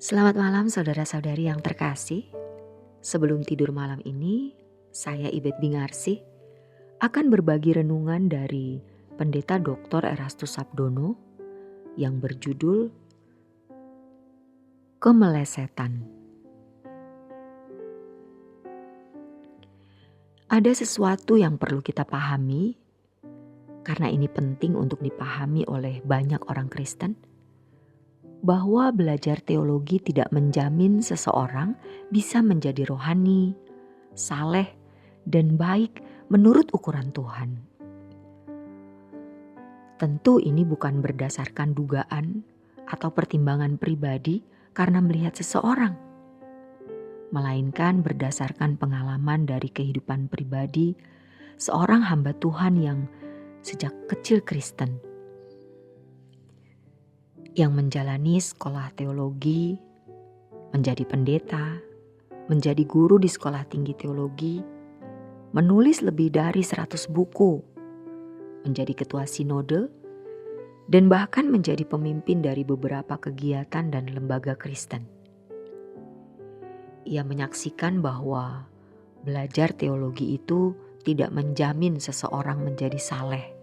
Selamat malam saudara-saudari yang terkasih. Sebelum tidur malam ini, saya Ibet Bingarsih akan berbagi renungan dari Pendeta Dr. Erastus Sabdono yang berjudul Kemelesetan. Ada sesuatu yang perlu kita pahami, karena ini penting untuk dipahami oleh banyak orang Kristen, bahwa belajar teologi tidak menjamin seseorang bisa menjadi rohani, saleh, dan baik menurut ukuran Tuhan. Tentu ini bukan berdasarkan dugaan atau pertimbangan pribadi karena melihat seseorang, melainkan berdasarkan pengalaman dari kehidupan pribadi seorang hamba Tuhan yang sejak kecil Kristen, yang menjalani sekolah teologi, menjadi pendeta, menjadi guru di sekolah tinggi teologi, menulis lebih dari 100 buku, menjadi ketua sinode, dan bahkan menjadi pemimpin dari beberapa kegiatan dan lembaga Kristen. Ia menyaksikan bahwa belajar teologi itu tidak menjamin seseorang menjadi saleh.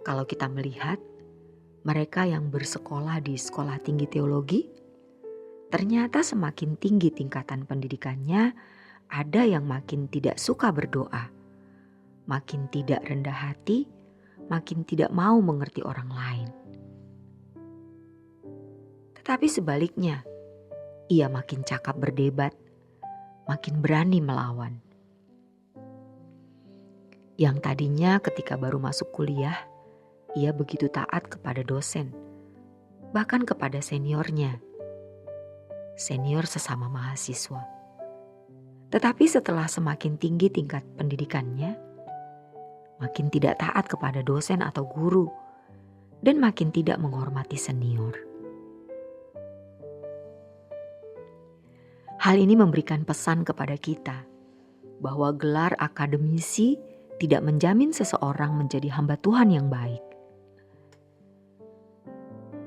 Kalau kita melihat mereka yang bersekolah di sekolah tinggi teologi, ternyata semakin tinggi tingkatan pendidikannya, ada yang makin tidak suka berdoa, makin tidak rendah hati, makin tidak mau mengerti orang lain. Tetapi sebaliknya, ia makin cakap berdebat, makin berani melawan. Yang tadinya ketika baru masuk kuliah, ia begitu taat kepada dosen, bahkan kepada seniornya, senior sesama mahasiswa. Tetapi setelah semakin tinggi tingkat pendidikannya, makin tidak taat kepada dosen atau guru, dan makin tidak menghormati senior. Hal ini memberikan pesan kepada kita bahwa gelar akademisi tidak menjamin seseorang menjadi hamba Tuhan yang baik.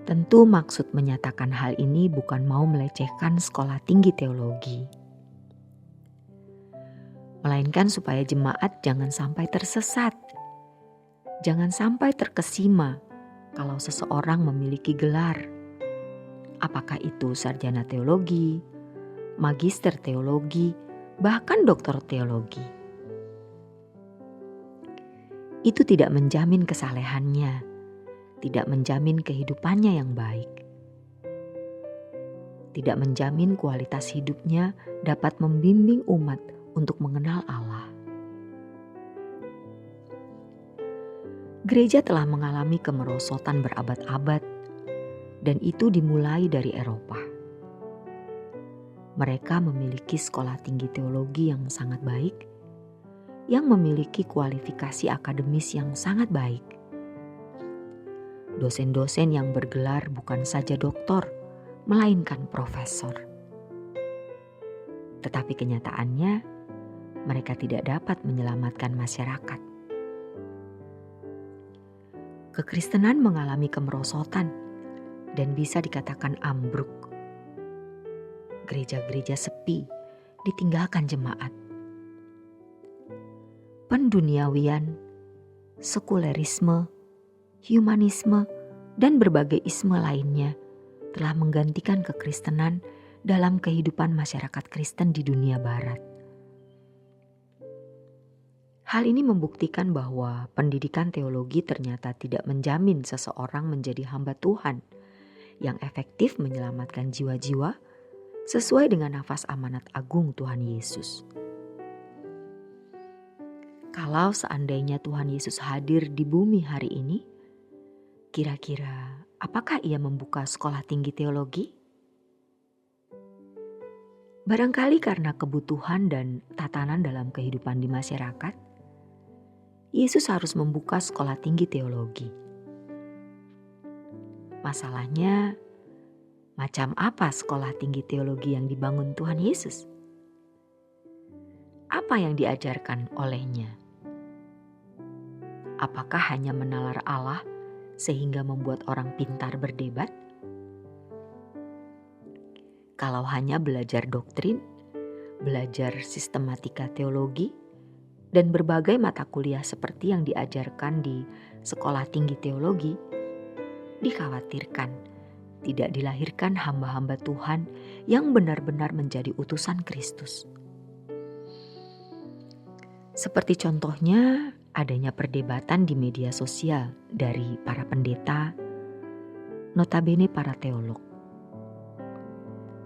Tentu maksud menyatakan hal ini bukan mau melecehkan sekolah tinggi teologi, melainkan supaya jemaat jangan sampai tersesat, jangan sampai terkesima kalau seseorang memiliki gelar, apakah itu sarjana teologi, magister teologi, bahkan doktor teologi. Itu tidak menjamin kesalehannya, tidak menjamin kehidupannya yang baik, tidak menjamin kualitas hidupnya dapat membimbing umat untuk mengenal Allah. Gereja telah mengalami kemerosotan berabad-abad, dan itu dimulai dari Eropa. Mereka memiliki sekolah tinggi teologi yang sangat baik, yang memiliki kualifikasi akademis yang sangat baik. Dosen-dosen yang bergelar bukan saja doktor, melainkan profesor. Tetapi kenyataannya, mereka tidak dapat menyelamatkan masyarakat. Kekristenan mengalami kemerosotan dan bisa dikatakan ambruk. Gereja-gereja sepi, ditinggalkan jemaat. Penduniawian, sekulerisme, humanisme, dan berbagai isme lainnya telah menggantikan kekristenan dalam kehidupan masyarakat Kristen di dunia barat. Hal ini membuktikan bahwa pendidikan teologi ternyata tidak menjamin seseorang menjadi hamba Tuhan yang efektif menyelamatkan jiwa-jiwa sesuai dengan nafas amanat agung Tuhan Yesus. Kalau seandainya Tuhan Yesus hadir di bumi hari ini, kira-kira apakah ia membuka sekolah tinggi teologi? Barangkali karena kebutuhan dan tatanan dalam kehidupan di masyarakat, Yesus harus membuka sekolah tinggi teologi. Masalahnya, macam apa sekolah tinggi teologi yang dibangun Tuhan Yesus? Apa yang diajarkan olehnya? Apakah hanya menalar Allah sehingga membuat orang pintar berdebat? Kalau hanya belajar doktrin, belajar sistematika teologi, dan berbagai mata kuliah seperti yang diajarkan di sekolah tinggi teologi, dikhawatirkan tidak dilahirkan hamba-hamba Tuhan yang benar-benar menjadi utusan Kristus. Seperti contohnya adanya perdebatan di media sosial dari para pendeta, notabene para teolog.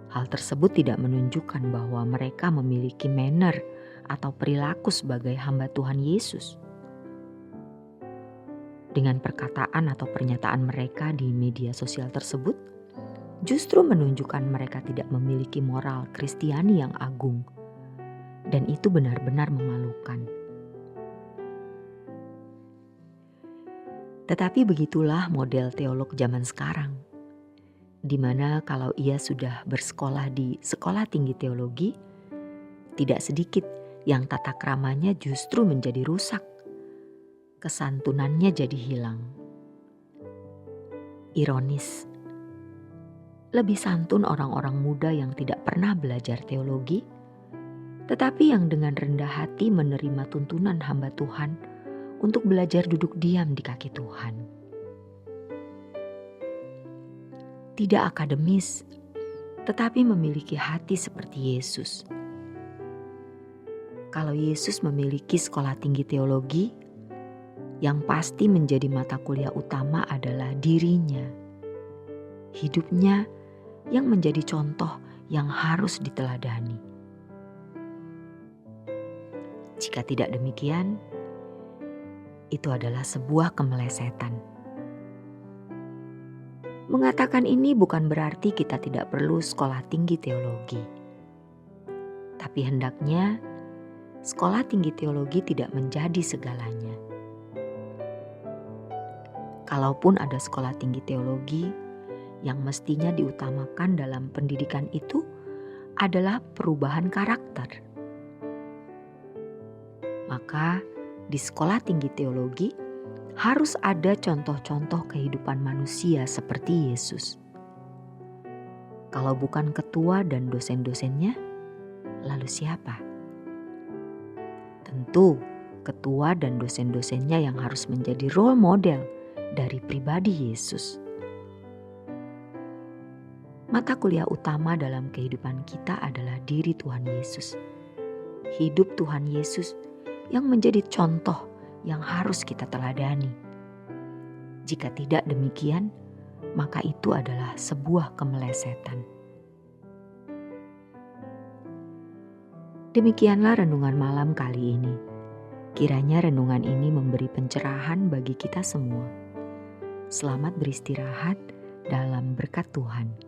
Hal tersebut tidak menunjukkan bahwa mereka memiliki manner atau perilaku sebagai hamba Tuhan Yesus. Dengan perkataan atau pernyataan mereka di media sosial tersebut, justru menunjukkan mereka tidak memiliki moral Kristiani yang agung. Dan itu benar-benar memalukan. Tetapi begitulah model teolog zaman sekarang, di mana kalau ia sudah bersekolah di sekolah tinggi teologi, tidak sedikit yang tata kramanya justru menjadi rusak, kesantunannya jadi hilang. Ironis, lebih santun orang-orang muda yang tidak pernah belajar teologi, tetapi yang dengan rendah hati menerima tuntunan hamba Tuhan untuk belajar duduk diam di kaki Tuhan. Tidak akademis, tetapi memiliki hati seperti Yesus. Kalau Yesus memiliki sekolah tinggi teologi, yang pasti menjadi mata kuliah utama adalah dirinya, hidupnya yang menjadi contoh yang harus diteladani. Jika tidak demikian, itu adalah sebuah kemelesetan. Mengatakan ini bukan berarti kita tidak perlu sekolah tinggi teologi. Tapi hendaknya sekolah tinggi teologi tidak menjadi segalanya. Kalaupun ada sekolah tinggi teologi, yang mestinya diutamakan dalam pendidikan itu adalah perubahan karakter. Maka di sekolah tinggi teologi harus ada contoh-contoh kehidupan manusia seperti Yesus. Kalau bukan ketua dan dosen-dosennya, lalu siapa? Tentu ketua dan dosen-dosennya yang harus menjadi role model dari pribadi Yesus. Mata kuliah utama dalam kehidupan kita adalah diri Tuhan Yesus. Hidup Tuhan Yesus yang menjadi contoh yang harus kita teladani. Jika tidak demikian, maka itu adalah sebuah kemelesetan. Demikianlah renungan malam kali ini. Kiranya renungan ini memberi pencerahan bagi kita semua. Selamat beristirahat dalam berkat Tuhan.